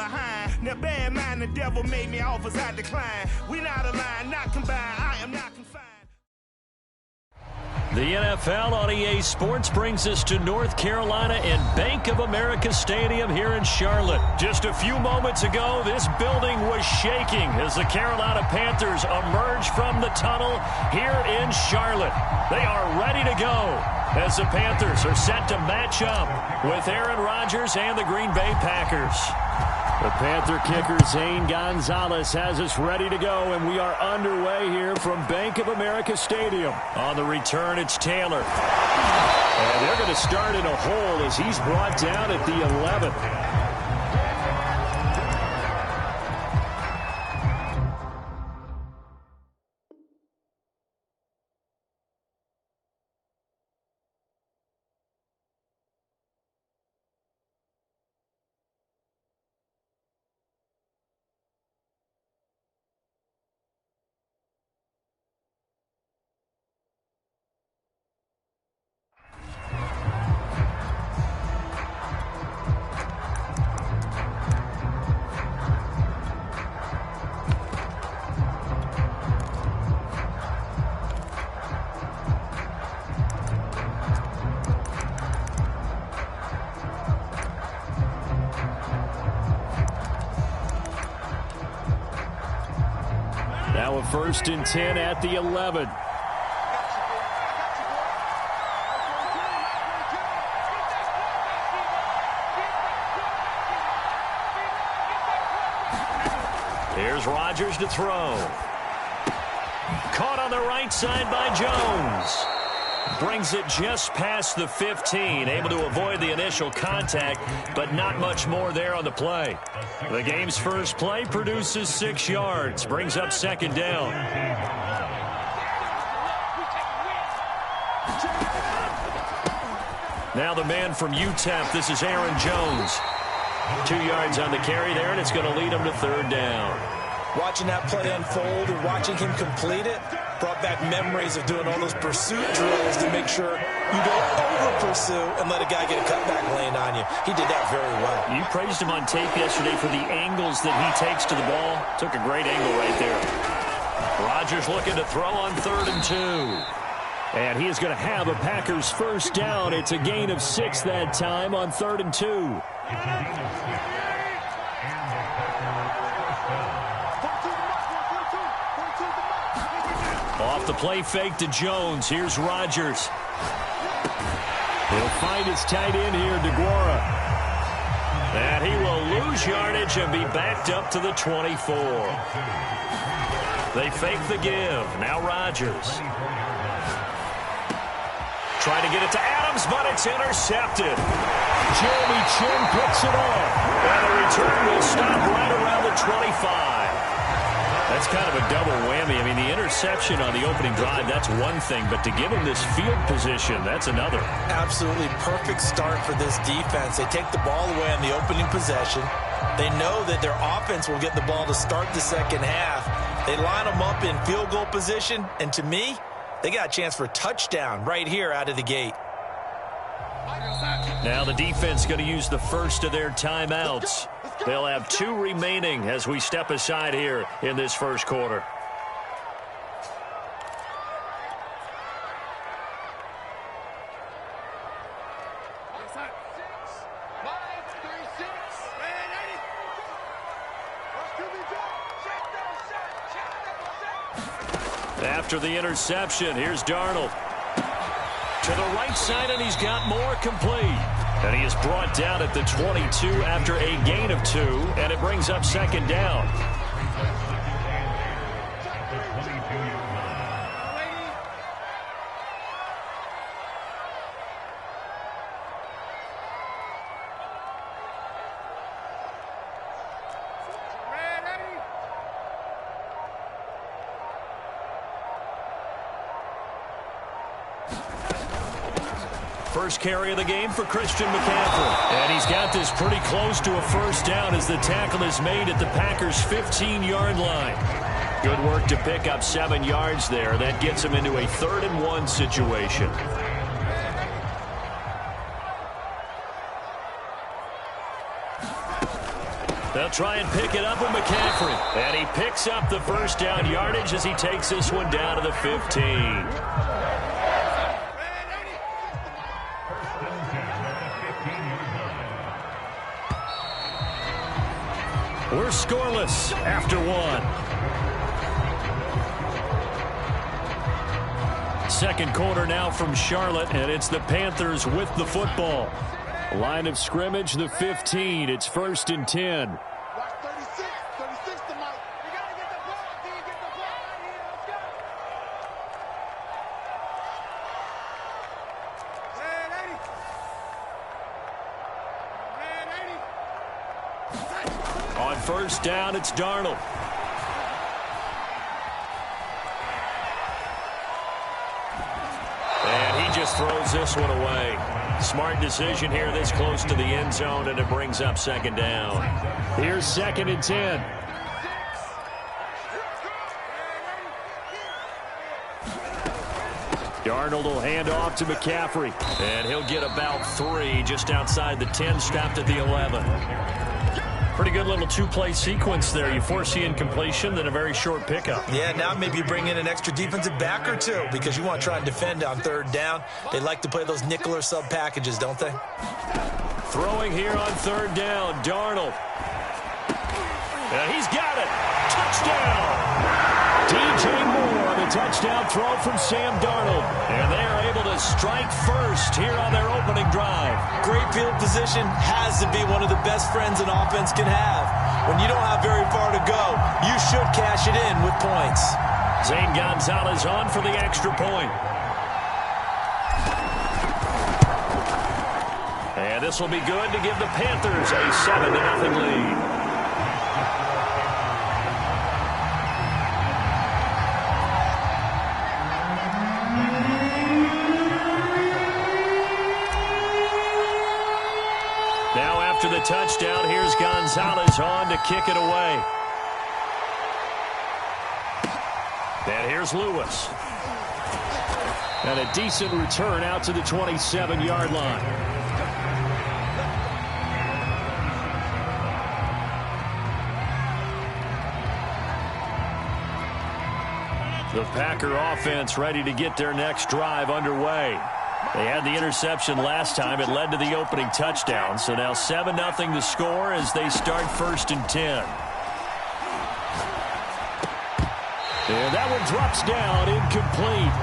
behind. Now bad mind, the devil made me offers I decline. We not aligned, not combined, I am not confined. The NFL on EA Sports brings us to North Carolina and Bank of America Stadium here in Charlotte. Just a few moments ago, this building was shaking as the Carolina Panthers emerged from the tunnel here in Charlotte. They are ready to go as the Panthers are set to match up with Aaron Rodgers and the Green Bay Packers. The Panther kicker, Zane Gonzalez, has us ready to go, and we are underway here from Bank of America Stadium. On the return, it's Taylor. And they're going to start in a hole as he's brought down at the 11th. Now a 1st and 10 at the 11. Here's Rodgers to throw. Caught on the right side by Jones. Brings it just past the 15, able to avoid the initial contact, but not much more there on the play. The game's first play produces 6 yards, brings up 2nd down. Now the man from UTEP, this is Aaron Jones. 2 yards on the carry there, and it's going to lead him to 3rd down. Watching that play unfold and watching him complete it brought back memories of doing all those pursuit drills to make sure you don't over-pursue and let a guy get a cutback lane on you. He did that very well. You praised him on tape yesterday for the angles that he takes to the ball. Took a great angle right there. Rodgers looking to throw on 3rd and 2. And he is going to have a Packers 1st down. It's a gain of 6 that time on 3rd and 2. Off the play fake to Jones. Here's Rodgers. He'll find his tight end here, DeGuara. And he will lose yardage and be backed up to the 24. They fake the give. Now Rodgers. Trying to get it to Adams, but it's intercepted. Jeremy Chin picks it off. And the return will stop right around the 25. That's kind of a double whammy. I mean, the interception on the opening drive, that's one thing. But to give him this field position, that's another. Absolutely perfect start for this defense. They take the ball away on the opening possession. They know that their offense will get the ball to start the second half. They line them up in field goal position. And to me, they got a chance for a touchdown right here out of the gate. Now the defense going to use the first of their timeouts. They'll have 2 remaining as we step aside here in this first quarter. After the interception, here's Darnold. To the right side, and he's got more complete. And he is brought down at the 22 after a gain of 2, and it brings up 2nd down. First carry of the game for Christian McCaffrey. And he's got this pretty close to a 1st down as the tackle is made at the Packers' 15-yard line. Good work to pick up 7 yards there. That gets him into a 3rd and 1 situation. The They'll try and pick it up with McCaffrey. And he picks up the first down yardage as he takes this one down to the 15. We're scoreless after one. Second quarter now from Charlotte, and it's the Panthers with the football. Line of scrimmage, the 15. It's 1st and 10. On first down, it's Darnold. And he just throws this one away. Smart decision here this close to the end zone, and it brings up second down. Here's 2nd and 10. Darnold will hand off to McCaffrey. And he'll get about 3 just outside the 10, stopped at the 11. Pretty good little two-play sequence there. You force the incompletion, then a very short pickup. Yeah, now maybe bring in an extra defensive back or two because you want to try and defend on 3rd down. They like to play those nickel or sub packages, don't they? Throwing here on 3rd down, Darnold. And he's got it. Touchdown. DJ Moore on the touchdown throw from Sam Darnold. And they are able to strike first here on their opening drive. Great field position has to be one of the best friends an offense can have. When you don't have very far to go, you should cash it in with points. Zane Gonzalez on for the extra point. And this will be good to give the Panthers a 7-0 lead. After the touchdown, here's Gonzalez on to kick it away. And here's Lewis. And a decent return out to the 27-yard line. The Packer offense ready to get their next drive underway. They had the interception last time. It led to the opening touchdown. So now 7-0 to score as they start 1st and 10. And that one drops down, incomplete.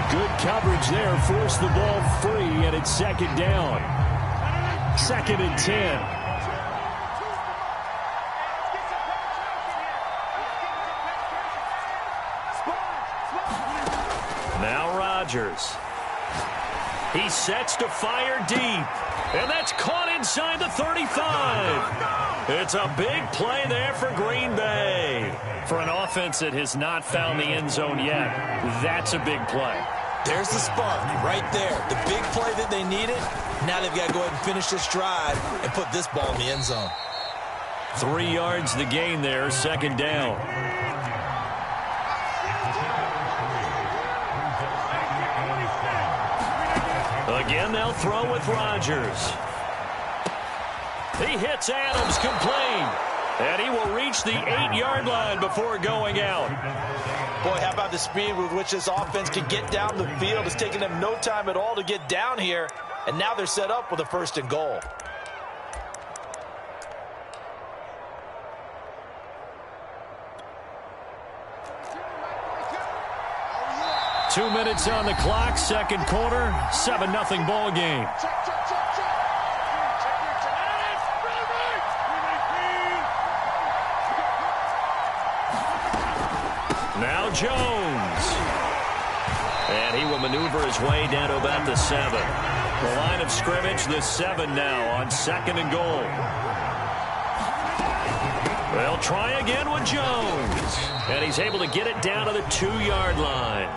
Good coverage there, forced the ball free, and it's 2nd down. 2nd and 10. Now Rodgers. He sets to fire deep. And that's caught inside the 35. It's a big play there for Green Bay. For an offense that has not found the end zone yet, that's a big play. There's the spark right there. The big play that they needed. Now they've got to go ahead and finish this drive and put this ball in the end zone. 3 yards the gain there, 2nd down. Again, they'll throw with Rodgers. He hits Adams complete. And he will reach the 8-yard line before going out. Boy, how about the speed with which this offense can get down the field? It's taken them no time at all to get down here. And now they're set up with a 1st and goal. Two minutes on the clock, second quarter, 7-0 ball game. Now Jones. And he will maneuver his way down to about the 7. The line of scrimmage, the 7 now on 2nd and goal. They'll try again with Jones. And he's able to get it down to the 2-yard line.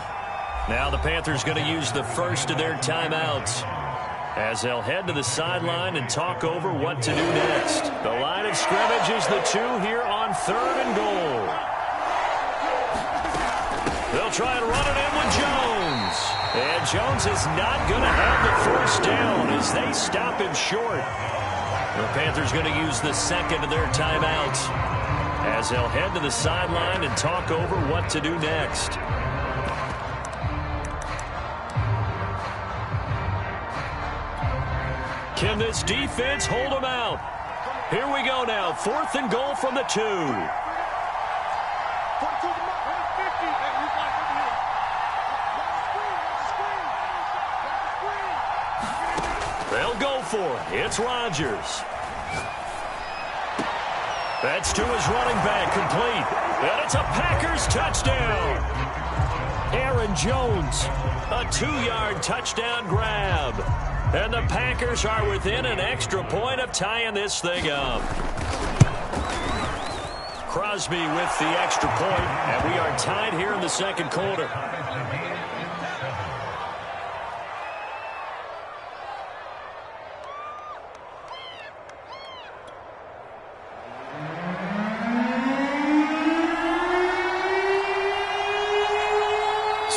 Now the Panthers going to use the first of their timeouts as they'll head to the sideline and talk over what to do next. The line of scrimmage is the 2 here on 3rd and goal. They'll try and run it in with Jones. And Jones is not going to have the first down as they stop him short. The Panthers going to use the second of their timeouts as they'll head to the sideline and talk over what to do next. Can this defense hold them out? Here we go now. 4th and goal from the 2. They'll go for it. It's Rodgers. That's to his running back, complete. And it's a Packers touchdown. Aaron Jones, a 2-yard touchdown grab. And the Packers are within an extra point of tying this thing up. Crosby with the extra point, and we are tied here in the second quarter.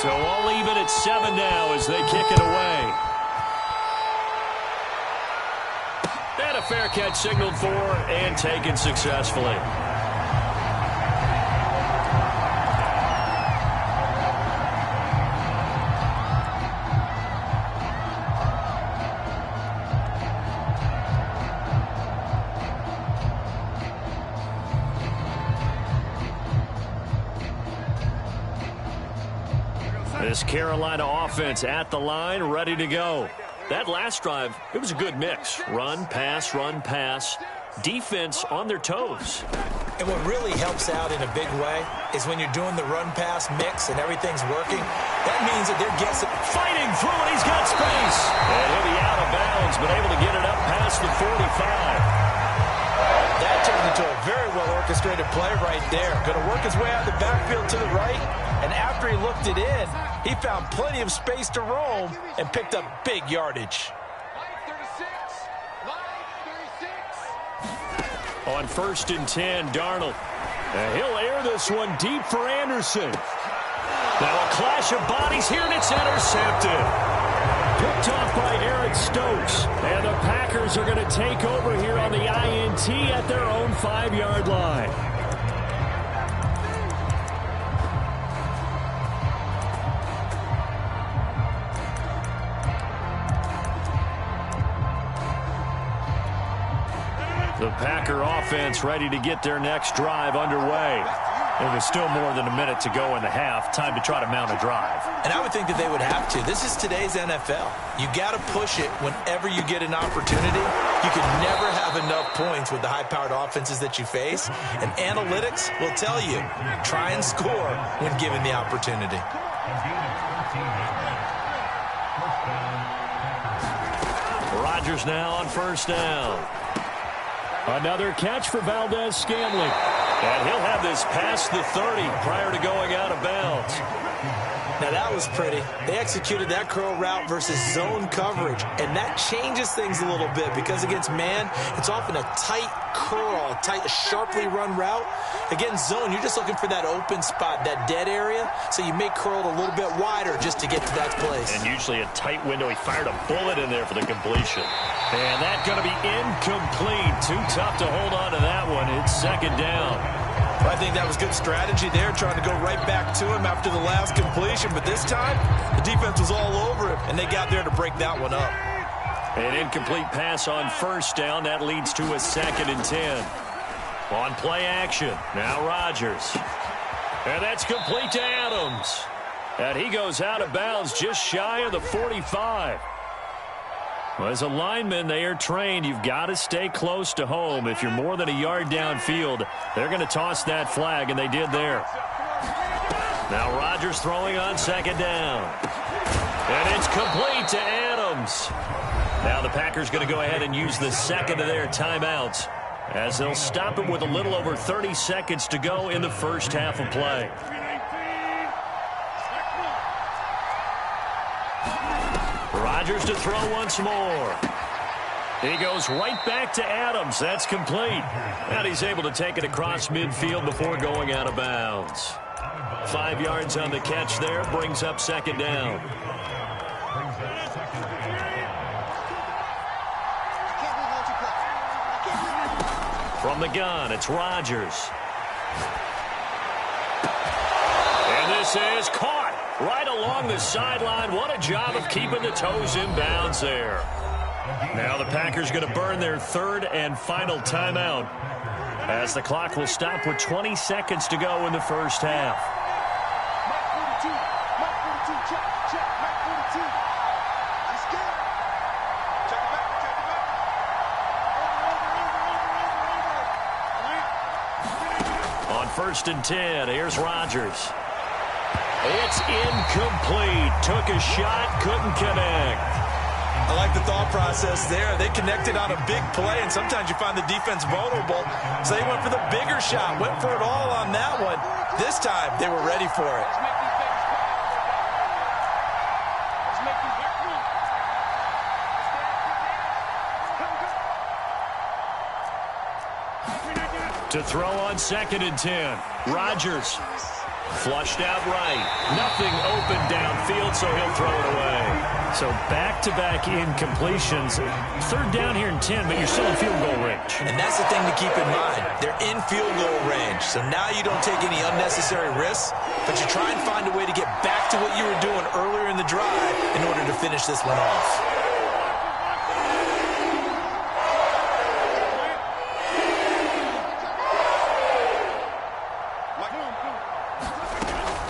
So all even at 7 now as they kick it away. And a fair catch signaled for and taken successfully. This Carolina offense at the line, ready to go. That last drive, it was a good mix. Run, pass, defense on their toes. And what really helps out in a big way is when you're doing the run-pass mix and everything's working, that means that they're guessing. Fighting through it, he's got space. And he'll be out of bounds, but able to get it up past the 45. That turned into a very well-orchestrated play right there. Going to work his way out the backfield to the right, and after he looked it in, he found plenty of space to roam and picked up big yardage. On 1st and 10, Darnold. And he'll air this one deep for Anderson. Now a clash of bodies here, and it's intercepted. Picked off by Eric Stokes. And the Packers are going to take over here on the INT at their own 5-yard line. The Packer offense ready to get their next drive underway. And with still more than a minute to go in the half, time to try to mount a drive. And I would think that they would have to. This is today's NFL. You got to push it whenever you get an opportunity. You can never have enough points with the high-powered offenses that you face. And analytics will tell you, try and score when given the opportunity. Rodgers now on 1st down. Another catch for Valdez-Scantling. And he'll have this past the 30 prior to going out of bounds. Now that was pretty. They executed that curl route versus zone coverage, and that changes things a little bit because against man, it's often a tight curl, a sharply run route. Against zone, you're just looking for that open spot, that dead area, so you may curl it a little bit wider just to get to that place. And usually a tight window. He fired a bullet in there for the completion. And that's going to be incomplete. Too tough to hold on to that one. It's 2nd down. I think that was good strategy there, trying to go right back to him after the last completion. But this time, the defense was all over him, and they got there to break that one up. An incomplete pass on 1st down. That leads to a 2nd and 10. On play action, now Rodgers. And that's complete to Adams. And he goes out of bounds just shy of the 45. Well, as a lineman, they are trained. You've got to stay close to home. If you're more than a yard downfield, they're going to toss that flag, and they did there. Now Rodgers throwing on 2nd down. And it's complete to Adams. Now the Packers going to go ahead and use the 2nd of their timeouts as they'll stop it with a little over 30 seconds to go in the first half of play. Rodgers to throw once more. He goes right back to Adams. That's complete. And he's able to take it across midfield before going out of bounds. 5 yards on the catch there. Brings up 2nd down. From the gun, it's Rodgers. And this is caught right along the sideline. What a job of keeping the toes in bounds there. Now the Packers going to burn their third and final timeout as the clock will stop with 20 seconds to go in the first half. On 1st and 10, here's Rodgers. It's incomplete. Took a shot, couldn't connect. I like the thought process there. They connected on a big play, and sometimes you find the defense vulnerable. So they went for the bigger shot, went for it all on that one. This time, they were ready for it. To throw on 2nd and 10. Rodgers flushed out right. Nothing open downfield, so he'll throw it away. So back-to-back incompletions. 3rd down here and 10, but you're still in field goal range. And that's the thing to keep in mind. They're in field goal range. So now you don't take any unnecessary risks, but you try and find a way to get back to what you were doing earlier in the drive in order to finish this one off.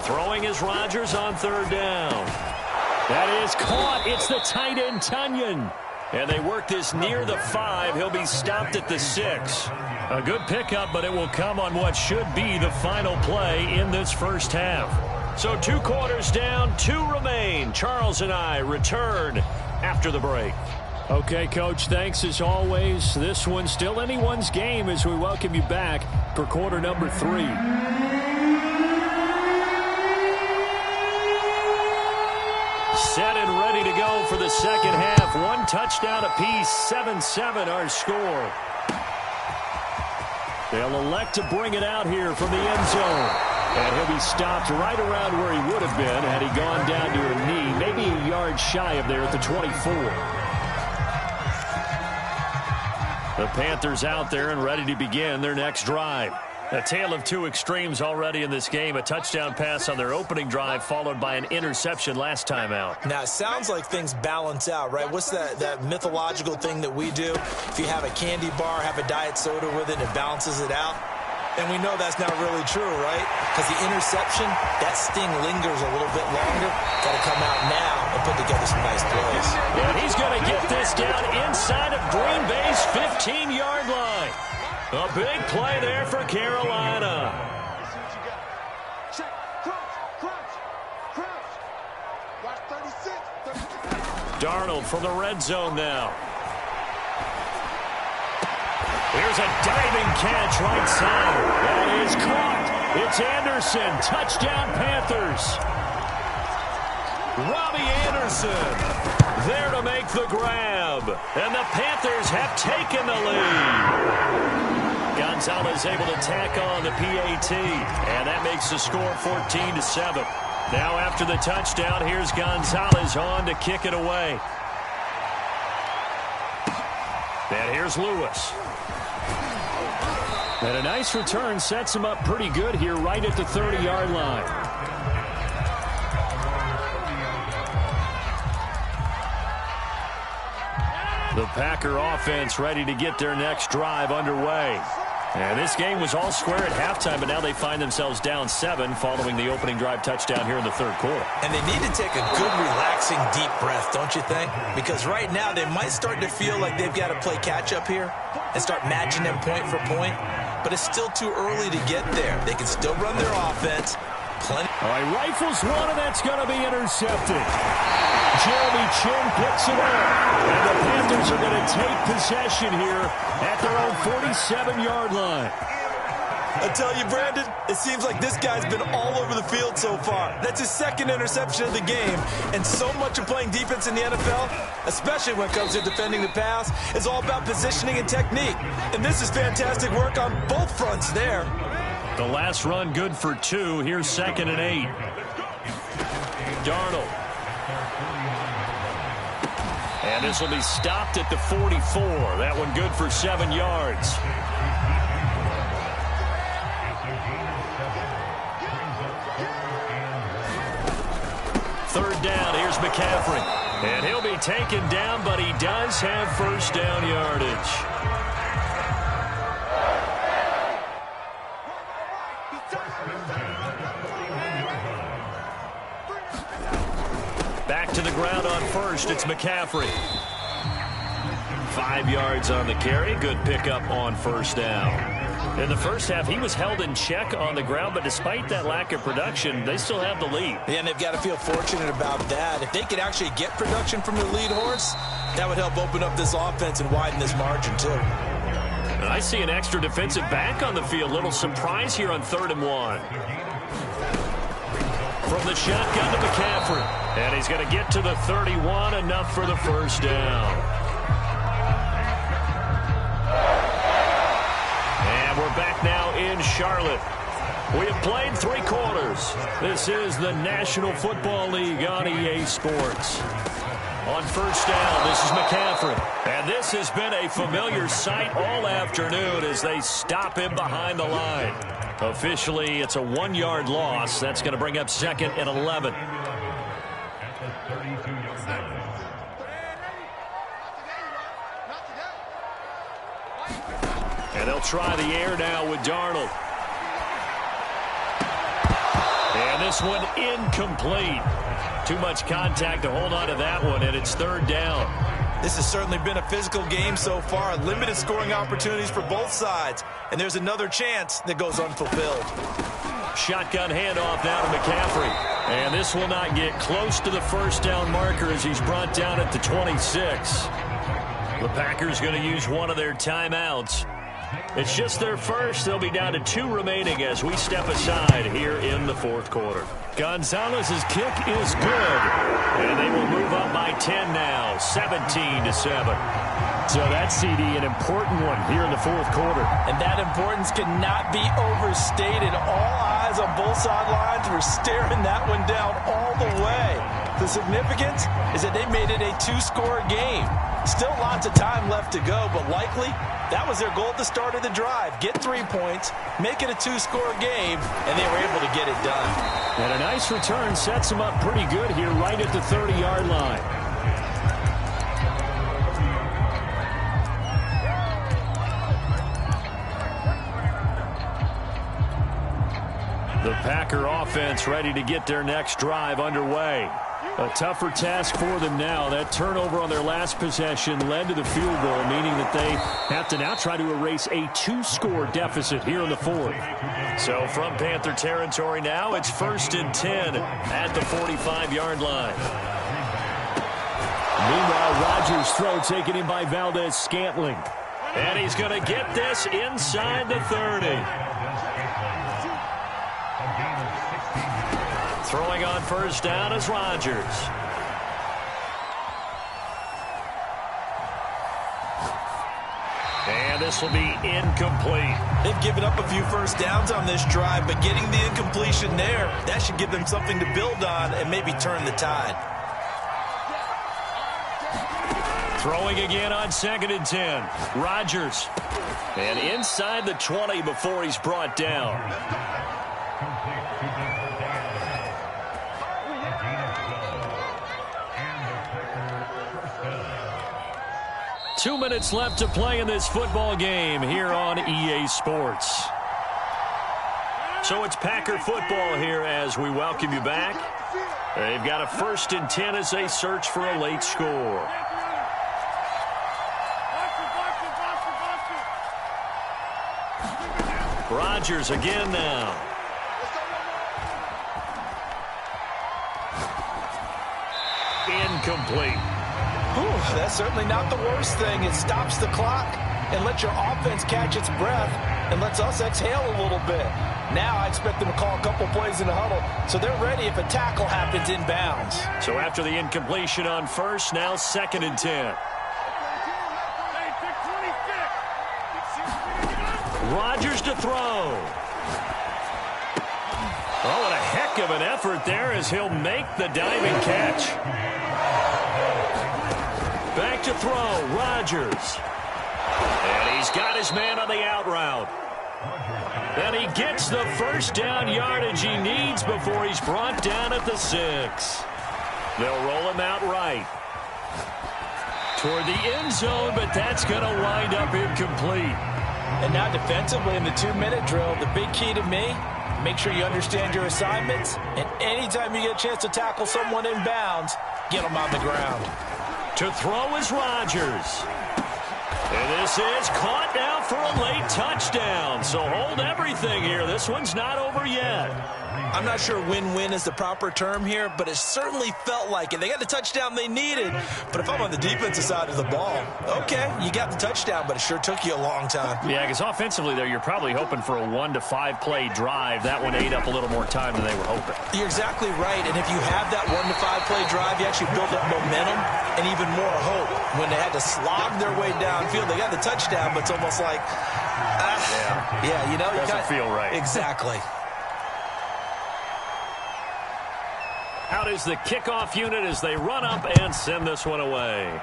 Throwing is Rodgers on 3rd down. That is caught. It's the tight end, Tunyon. And they work this near the 5. He'll be stopped at the 6. A good pickup, but it will come on what should be the final play in this first half. So 2 quarters down, 2 remain. Charles and I return after the break. Okay, Coach, thanks as always. This one's still anyone's game as we welcome you back for quarter number 3. Set and ready to go for the second half. 1 touchdown apiece, 7-7 our score. They'll elect to bring it out here from the end zone. And he'll be stopped right around where he would have been had he gone down to a knee, maybe a yard shy of there at the 24. The Panthers out there and ready to begin their next drive. A tale of 2 extremes already in this game. A touchdown pass on their opening drive followed by an interception last time out. Now, it sounds like things balance out, right? What's that mythological thing that we do? If you have a candy bar, have a diet soda with it, it balances it out. And we know that's not really true, right? Because the interception, that sting lingers a little bit longer. Got to come out now and put together some nice plays. And he's going to get this down inside of Green Bay's 15-yard line. A big play there for Carolina. Darnold from the red zone now. Here's a diving catch right side. That is caught. It's Anderson. Touchdown Panthers. Robbie Anderson there to make the grab. And the Panthers have taken the lead. Gonzalez able to tack on the PAT. And that makes the score 14-7. Now after the touchdown, here's Gonzalez on to kick it away. And here's Lewis. And a nice return sets him up pretty good here right at the 30-yard line. The Packer offense ready to get their next drive underway. And this game was all square at halftime, but now they find themselves down 7 following the opening drive touchdown here in the 3rd quarter. And they need to take a good, relaxing, deep breath, don't you think? Because right now they might start to feel like they've got to play catch-up here and start matching them point for point. But it's still too early to get there. They can still run their offense. Plenty. All right, rifles one, and that's going to be intercepted. Jeremy Chin picks it up. And the Panthers are going to take possession here at their own 47-yard line. I tell you, Brandon, it seems like this guy's been all over the field so far. That's his 2nd interception of the game. And so much of playing defense in the NFL, especially when it comes to defending the pass, is all about positioning and technique. And this is fantastic work on both fronts there. The last run good for 2. Here's 2nd and 8. Darnold. And this will be stopped at the 44. That one good for 7 yards. third down. Here's McCaffrey. And he'll be taken down, but he does have first down yardage. Back to the ground on first. It's McCaffrey. 5 yards on the carry. Good pickup on first down. In the first half, he was held in check on the ground, but despite that lack of production, they still have the lead. Yeah, and they've got to feel fortunate about that. If they could actually get production from the lead horse, that would help open up this offense and widen this margin, too. And I see an extra defensive back on the field. Little surprise here on 3rd and 1. From the shotgun to McCaffrey. And he's going to get to the 31, enough for the first down. We're back now in Charlotte. We have played 3 quarters. This is the National Football League on EA Sports. On first down, this is McCaffrey. And this has been a familiar sight all afternoon as they stop him behind the line. Officially, it's a 1-yard loss. That's going to bring up 2nd and 11. And they'll try the air now with Darnold. And this one incomplete. Too much contact to hold on to that one, and it's 3rd down. This has certainly been a physical game so far. Limited scoring opportunities for both sides. And there's another chance that goes unfulfilled. Shotgun handoff now to McCaffrey. And this will not get close to the first down marker as he's brought down at the 26. The Packers going to use one of their timeouts. It's just their first. They'll be down to 2 remaining as we step aside here in the 4th quarter. Gonzalez's kick is good. And they will move up by 10 now, 17-7. So that's, CD, an important one here in the 4th quarter. And that importance cannot be overstated. All eyes on both sidelines were staring that one down all the way. The significance is that they made it a 2-score game. Still lots of time left to go, but likely that was their goal at the start of the drive. Get 3 points, make it a 2-score game, and they were able to get it done. And a nice return sets them up pretty good here right at the 30-yard line. The Packer offense ready to get their next drive underway. A tougher task for them now. That turnover on their last possession led to the field goal, meaning that they have to now try to erase a 2-score deficit here in the 4th. So from Panther territory now, it's 1st and 10 at the 45-yard line. Meanwhile, Rodgers' throw taken in by Valdez-Scantling. And he's going to get this inside the 30. Throwing on first down is Rodgers. And this will be incomplete. They've given up a few first downs on this drive, but getting the incompletion there, that should give them something to build on and maybe turn the tide. Throwing again on 2nd and 10. Rodgers. And inside the 20 before he's brought down. 2 minutes left to play in this football game here on EA Sports. So it's Packer football here as we welcome you back. They've got a 1st and 10 as they search for a late score. Rodgers again now. Incomplete. Whew, that's certainly not the worst thing. It stops the clock and lets your offense catch its breath and lets us exhale a little bit. Now I expect them to call a couple plays in the huddle so they're ready if a tackle happens inbounds. So after the incompletion on first, now 2nd and 10. Rodgers to throw. Oh, what a heck of an effort there as he'll make the diving catch. Back to throw, Rodgers. And he's got his man on the out route. And he gets the first down yardage he needs before he's brought down at the 6. They'll roll him out right. Toward the end zone, but that's going to wind up incomplete. And now defensively in the 2-minute drill, the big key to me, make sure you understand your assignments, and anytime you get a chance to tackle someone in bounds, get them on the ground. To throw is Rodgers. And this is caught now for a late touchdown. So hold everything here. This one's not over yet. I'm not sure win-win is the proper term here, but it certainly felt like it. They got the touchdown they needed, but if I'm on the defensive side of the ball, okay, you got the touchdown, but it sure took you a long time. Yeah, because offensively there, you're probably hoping for a 1 to 5 play drive. That one ate up a little more time than they were hoping. You're exactly right, and if you have that 1 to 5 play drive, you actually build up momentum and even more hope. When they had to slog their way downfield, they got the touchdown, but it's almost like, yeah, you know, doesn't feel right. Exactly. Out is the kickoff unit as they run up and send this one away.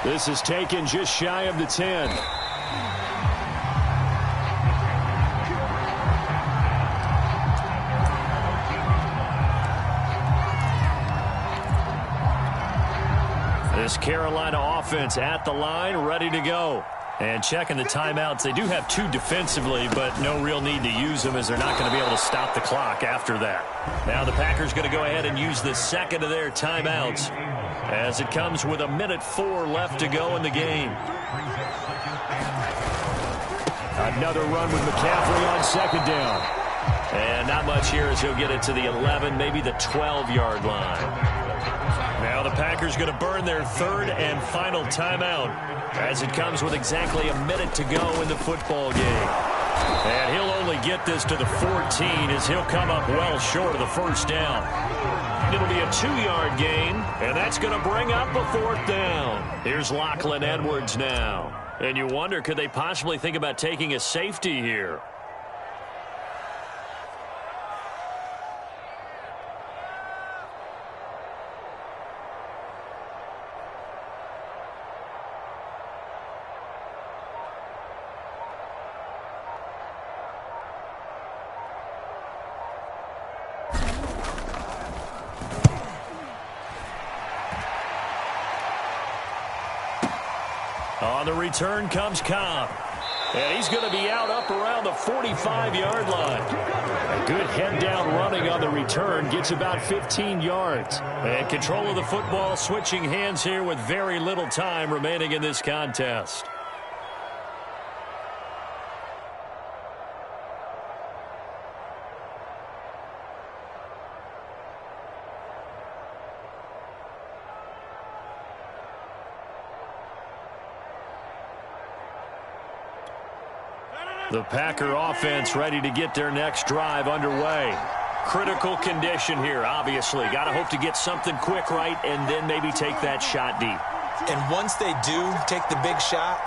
This is taken just shy of the 10. This Carolina offense at the line, ready to go. And checking the timeouts. They do have 2 defensively, but no real need to use them as they're not going to be able to stop the clock after that. Now the Packers going to go ahead and use the second of their timeouts as it comes with 1:04 left to go in the game. Another run with McCaffrey on second down. And not much here as he'll get it to the 11, maybe the 12-yard line. Now the Packers going to burn their third and final timeout as it comes with exactly a minute to go in the football game. And he'll only get this to the 14 as he'll come up well short of the first down. It'll be a 2-yard gain, and that's going to bring up a 4th down. Here's Lachlan Edwards now. And you wonder, could they possibly think about taking a safety here? On the return comes Cobb. And he's going to be out up around the 45-yard line. A good head-down running on the return gets about 15 yards. And control of the football switching hands here with very little time remaining in this contest. The Packer offense ready to get their next drive underway. Critical condition here, obviously. Got to hope to get something quick right and then maybe take that shot deep. And once they do take the big shot,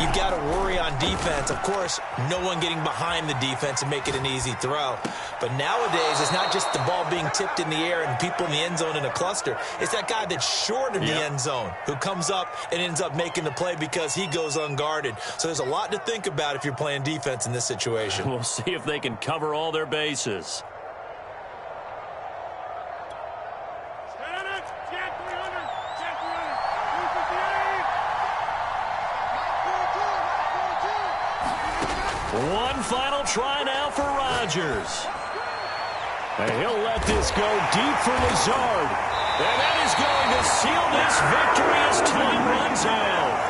you've got to worry on defense. Of course, no one getting behind the defense and make it an easy throw. But nowadays, it's not just the ball being tipped in the air and people in the end zone in a cluster. It's that guy that's short of the end zone who comes up and ends up making the play because he goes unguarded. So there's a lot to think about if you're playing defense in this situation. We'll see if they can cover all their bases. One final try now for Rodgers. And he'll let this go deep for Lazard. And that is going to seal this victory as time runs out.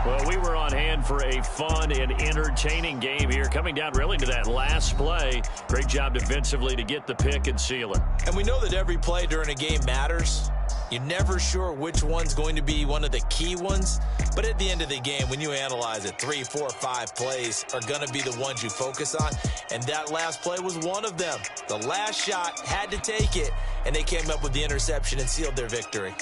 Well, we were on hand for a fun and entertaining game here, coming down really to that last play. Great job defensively to get the pick and seal it. And we know that every play during a game matters. You're never sure which one's going to be one of the key ones. But at the end of the game, when you analyze it, 3, 4, 5 plays are going to be the ones you focus on. And that last play was one of them. The last shot had to take it, and they came up with the interception and sealed their victory.